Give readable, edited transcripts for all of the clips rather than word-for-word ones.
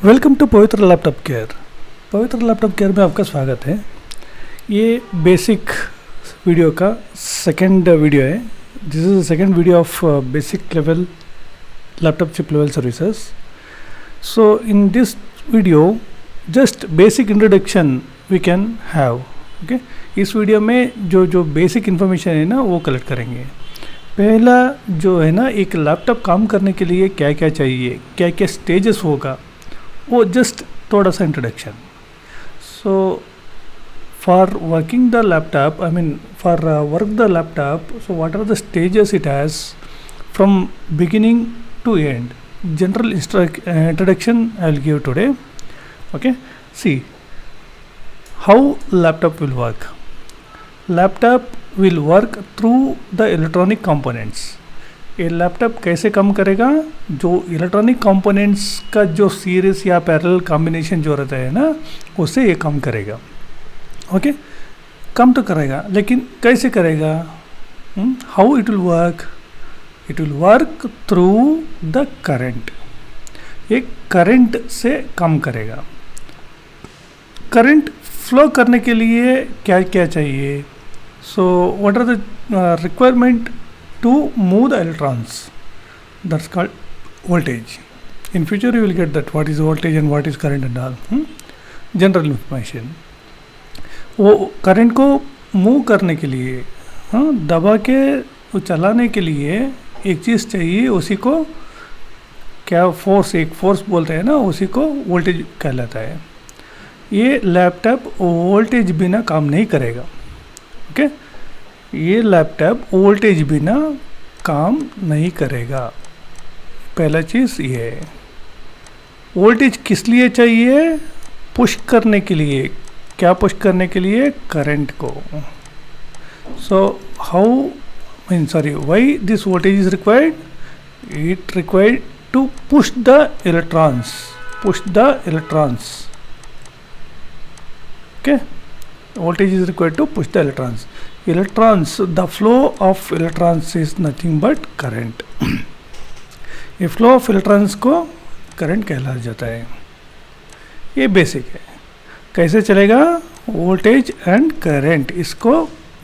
Welcome to Pavitra laptop care. Pavitra laptop care में आपका स्वागत है। ये बेसिक वीडियो का सेकंड वीडियो है। This is the second video of basic level laptop chip level services. So in this video just basic introduction we can have. Okay, इस video में जो बेसिक इन्फॉर्मेशन है ना वो कलेक्ट करेंगे। पहला जो है ना, एक लैपटॉप काम करने के लिए क्या क्या चाहिए, क्या क्या स्टेजेस होगा, वो जस्ट थोड़ा सा introduction. So for working the laptop, I mean for work the laptop, so what are the stages it has from beginning to end. General introduction I will give today. Okay, see how laptop will work. Laptop will work through the electronic components. ये laptop कैसे काम करेगा? जो electronic components का जो series या parallel combination जो रहता है ना, उससे ये काम करेगा। ओके, काम तो करेगा, लेकिन कैसे करेगा? How it will work? It will work through the current. ये करंट से काम करेगा। करंट फ्लो करने के लिए क्या क्या चाहिए? So what are the requirement to move the electrons? That's called voltage. In future you will get that what is voltage and what is current and all. General information. वो current को move करने के लिए, दबा के वो चलाने के लिए एक चीज़ चाहिए, उसी को क्या फोर्स, एक फोर्स बोलते हैं ना, उसी को वोल्टेज कहलाता है। ये लैपटॉप वोल्टेज बिना काम नहीं करेगा। ओके, ये लैपटॉप वोल्टेज बिना काम नहीं करेगा। पहला चीज़ ये है। वोल्टेज किस लिए चाहिए? पुश करने के लिए। क्या पुश करने के लिए? करंट को। So why this voltage is required? It required to push the electrons. Okay, voltage is required to push the electrons. The flow of electrons is nothing but current. ये flow of electrons को current कहला जाता है। ये basic है। कैसे चलेगा? Voltage and current, इसको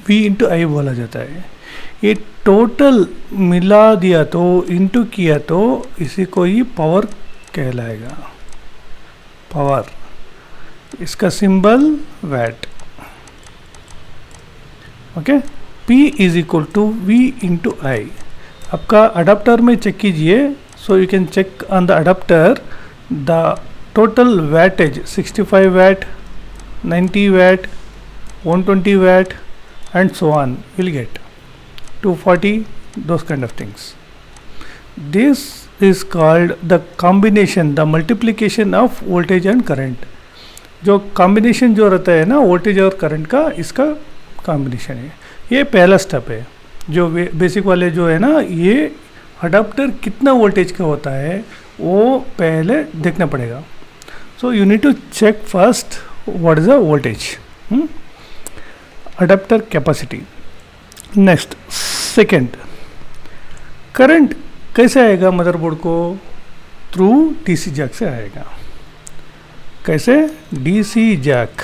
V इंटू आई बोला जाता है। ये टोटल मिला दिया तो, इंटू किया तो, इसी को ही पावर कहलाएगा। पावर, इसका symbol watt. Okay, P is equal to V into I. आपका अडाप्टर में चेक कीजिए। So you can check on the adapter the total wattage 65 watt, 90 watt, 120 watt and so on will get 240, those kind of things. This is called the combination, the multiplication of voltage and current. जो combination जो रहता है ना voltage और current का, इसका combination है। ये पहला स्टेप है। जो बेसिक वाले जो है ना, ये अडाप्टर कितना वोल्टेज का होता है वो पहले देखना पड़ेगा। So you need to check first what is the voltage, adapter capacity. Next, second, current कैसे आएगा मदरबोर्ड को? थ्रू डीसी जैक से आएगा। कैसे? DC Jack.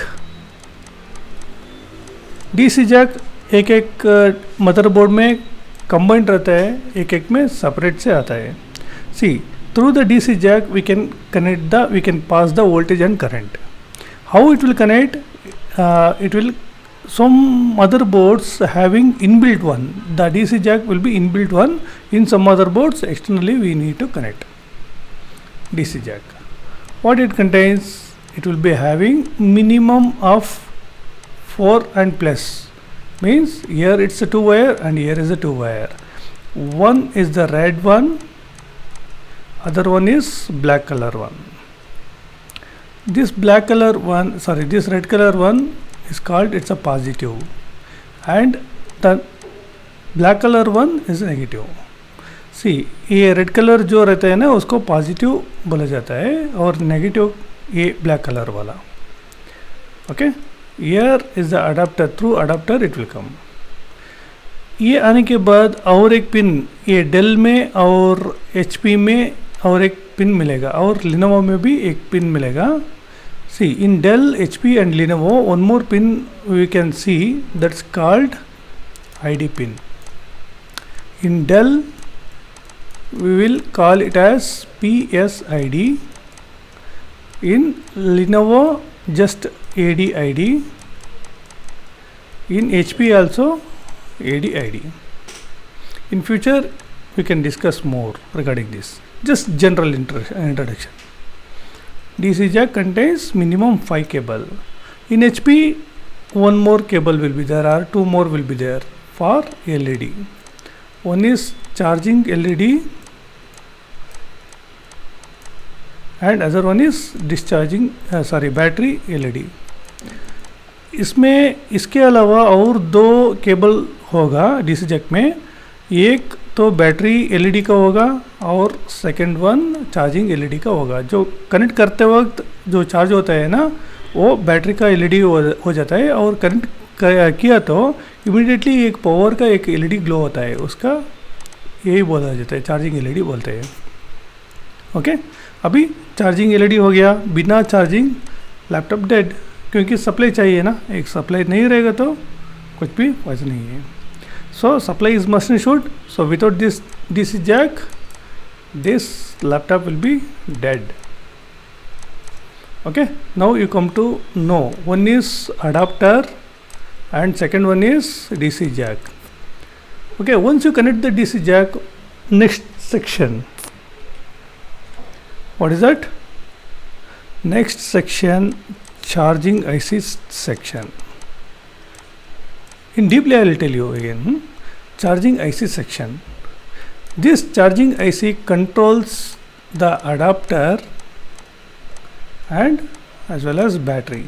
डीसी जैक एक एक मदरबोर्ड में कंबाइंड रहता है, एक एक में सेपरेट से आता है। See, through the DC jack we can pass the voltage and current. How it will connect? It will some motherboards having inbuilt one. The DC jack will be inbuilt one. In some motherboards externally we need to connect DC jack. What it contains? It will be having minimum of 4 and plus. Means here it's a 2 wire and here is a 2 wire. One is the red one, other one is black color one. This red color one is called, it's a positive, and the black color one is negative. See, ये red colour जो रहता है ना उसको positive बोला जाता है और नेगेटिव ये ब्लैक कलर वाला। Okay, here is the adapter, through adapter it will come. ये आने के बाद और एक पिन, ये डेल में और HP में और एक पिन मिलेगा और Lenovo में भी एक पिन मिलेगा. See, in Dell, HP and Lenovo, one more pin we can see, that's called ID pin. In Dell, we will call it as PSID. In Lenovo, just ADID. In HP also ADID. In future, we can discuss more regarding this. Just general introduction. DC jack contains minimum 5 cable. In HP, one more cable will be there, or two more will be there for LED. One is charging LED and other one is discharging battery LED. इसमें इसके अलावा और दो cable होगा DC Jack में. एक तो battery LED का होगा और सेकंड वन चार्जिंग एलईडी का होगा. जो कनेक्ट करते वक्त जो चार्ज होता है ना, वो बैटरी का एलईडी हो जाता है, और कनेक्ट किया तो इमीडिएटली एक पावर का एक एलईडी ग्लो होता है, उसका यही बोला जाता है, चार्जिंग एलईडी बोलते हैं. ओके, अभी चार्जिंग एलईडी हो गया. बिना चार्जिंग लैपटॉप डेड, क्योंकि सप्लाई चाहिए ना. एक सप्लाई नहीं रहेगा तो कुछ भी फायदा नहीं है. So supply is must and should. So without this DC jack, this laptop will be dead. Okay. Now you come to know. One is adapter and second one is DC jack. Okay. Once you connect the DC jack, next section. What is that? Next section, charging IC section. In deeply I will tell you again. Charging IC section. This charging IC controls the adapter and as well as battery.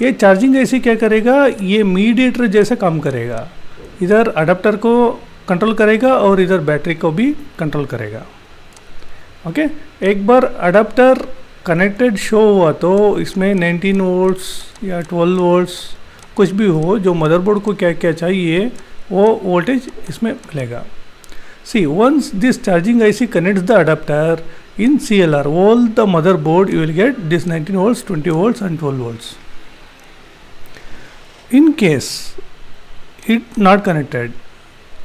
ये charging IC क्या करेगा, ये mediator जैसा काम करेगा. इधर adapter को control करेगा और इधर बैटरी को भी कंट्रोल करेगा. ओके, एक बार अडाप्टर कनेक्टेड शो हुआ तो इसमें 19 वोल्ट्स या 12 वोल्ट्स कुछ भी हो, जो मदरबोर्ड को क्या क्या चाहिए वो वोल्टेज इसमें मिलेगा. See, once this charging IC connects the adapter in CLR, all the motherboard you will get this 19 volts, 20 volts and 12 volts. In case it not connected,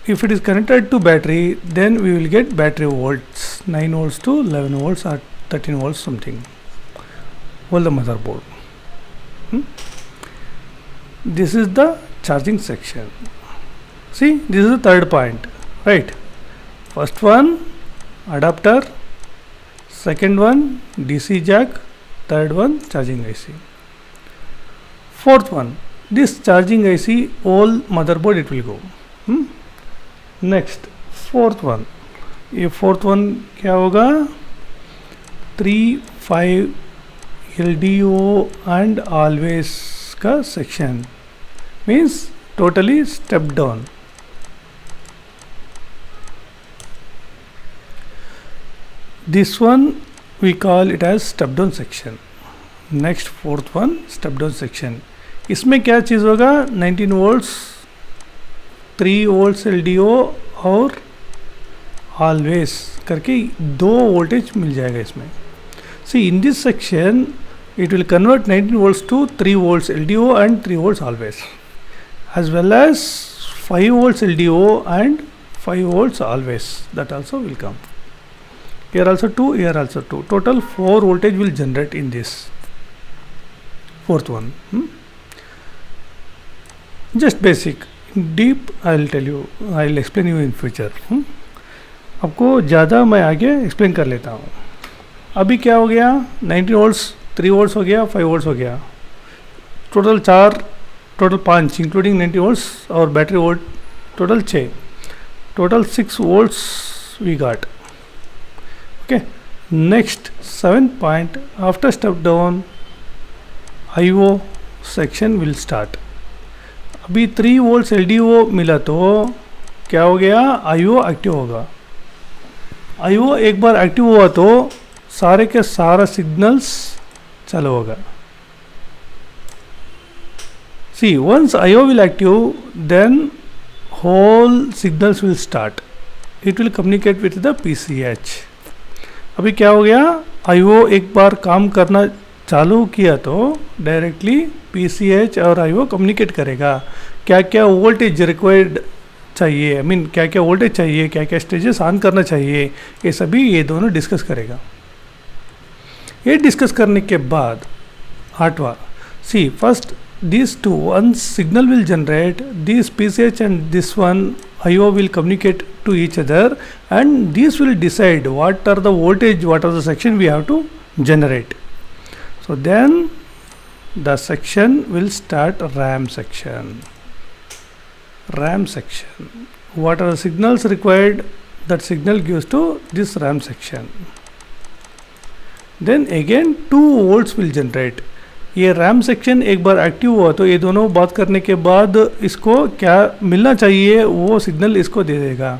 if it is connected to battery, then we will get battery volts 9 volts to 11 volts or 13 volts something, all the motherboard. This is the charging section. See, this is the third point, right? First one adapter, second one DC jack, third one charging IC. Fourth one, this charging IC all motherboard it will go. Next fourth one, ये fourth one क्या होगा, 3, 5 LDO and always का section, means totally step down. This one we call it as step down section. Next fourth one step down section. इसमें क्या चीज़ होगा, 19 volts, 3 volts LDO और always करके दो वोल्टेज मिल जाएगा इसमें. See, in this section it will convert 19 volts to 3 volts LDO and 3 volts always, as well as 5 volts LDO and 5 volts always, that also will come. Here also 2, here also 2. Total 4 voltage will generate in this fourth one. Just basic. Deep I will tell you, I will explain you in future. आपको ज़्यादा मैं आगे explain कर लेता हूँ. अभी क्या हो गया, 19 volts 3 volts हो गया, 5 volts हो गया, टोटल 4, टोटल 5 इंक्लूडिंग 90 volts और battery volt total 6, total 6 volts we got. Okay, next 7th point, after step down IO section will start. अभी 3 volts LDO मिला तो क्या हो गया, IO एक्टिव होगा. IO एक बार एक्टिव हुआ तो सारे के सारा सिग्नल्स चालू होगा. See, once IO will active, then whole signals will start. It will communicate with the PCH. अभी क्या हो गया, आईओ एक बार काम करना चालू किया तो डायरेक्टली पीसीएच और आईओ कम्युनिकेट करेगा, क्या क्या वोल्टेज रिक्वायर्ड चाहिए, आई मीन क्या क्या वोल्टेज चाहिए, क्या क्या स्टेजेस ऑन करना चाहिए, ये सभी ये दोनों डिस्कस करेगा। ये डिस्कस करने के बाद आठवां, सी first these two, one signal will generate, this PCH and this one IO will communicate to each other, and these will decide what are the voltage, what are the section we have to generate. So then the section will start RAM section. RAM section, what are the signals required, that signal gives to this RAM section. Then again 2 volts will generate. ये RAM section एक बार active हुआ तो ये दोनों बात करने के बाद इसको क्या मिलना चाहिए वो सिग्नल इसको दे देगा।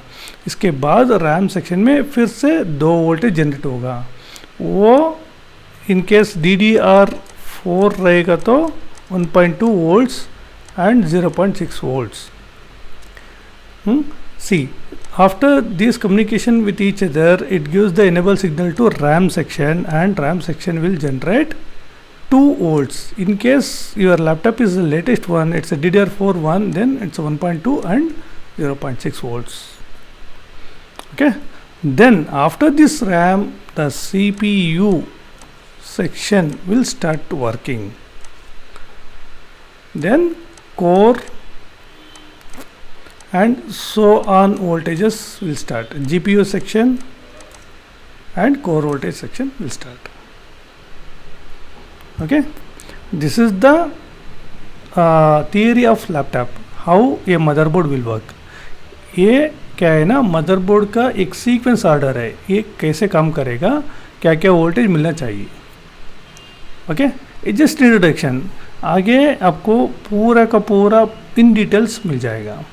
इसके बाद रैम सेक्शन में फिर से 2 वोल्टेज जनरेट होगा, वो इन केस DDR4 रहेगा तो 1.2 volts and 0.6 volts. See after this communication with each other, it gives the enable signal to RAM section, and RAM section will generate 2 volts. In case your laptop is the latest one, it's a DDR4 one, then it's a 1.2 and 0.6 volts. Okay, then after this RAM, the CPU section will start working. Then core and so on voltages will start. GPU section and core voltage section will start. Okay, this is the theory of laptop, how a motherboard will work. ये क्या है ना, motherboard का एक sequence order है, ये कैसे काम करेगा, क्या क्या वोल्टेज मिलना चाहिए। ओके, इट जस्ट इंट्रोडक्शन, आगे आपको पूरा का पूरा इन डिटेल्स मिल जाएगा।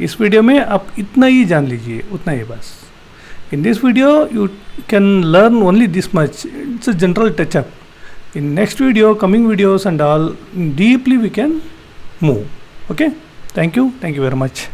इस वीडियो में आप इतना ही जान लीजिए, उतना ही बस। इन this video you can learn only this much, it's a general touch-up. In next video, coming videos and all, deeply we can move. Okay, thank you very much.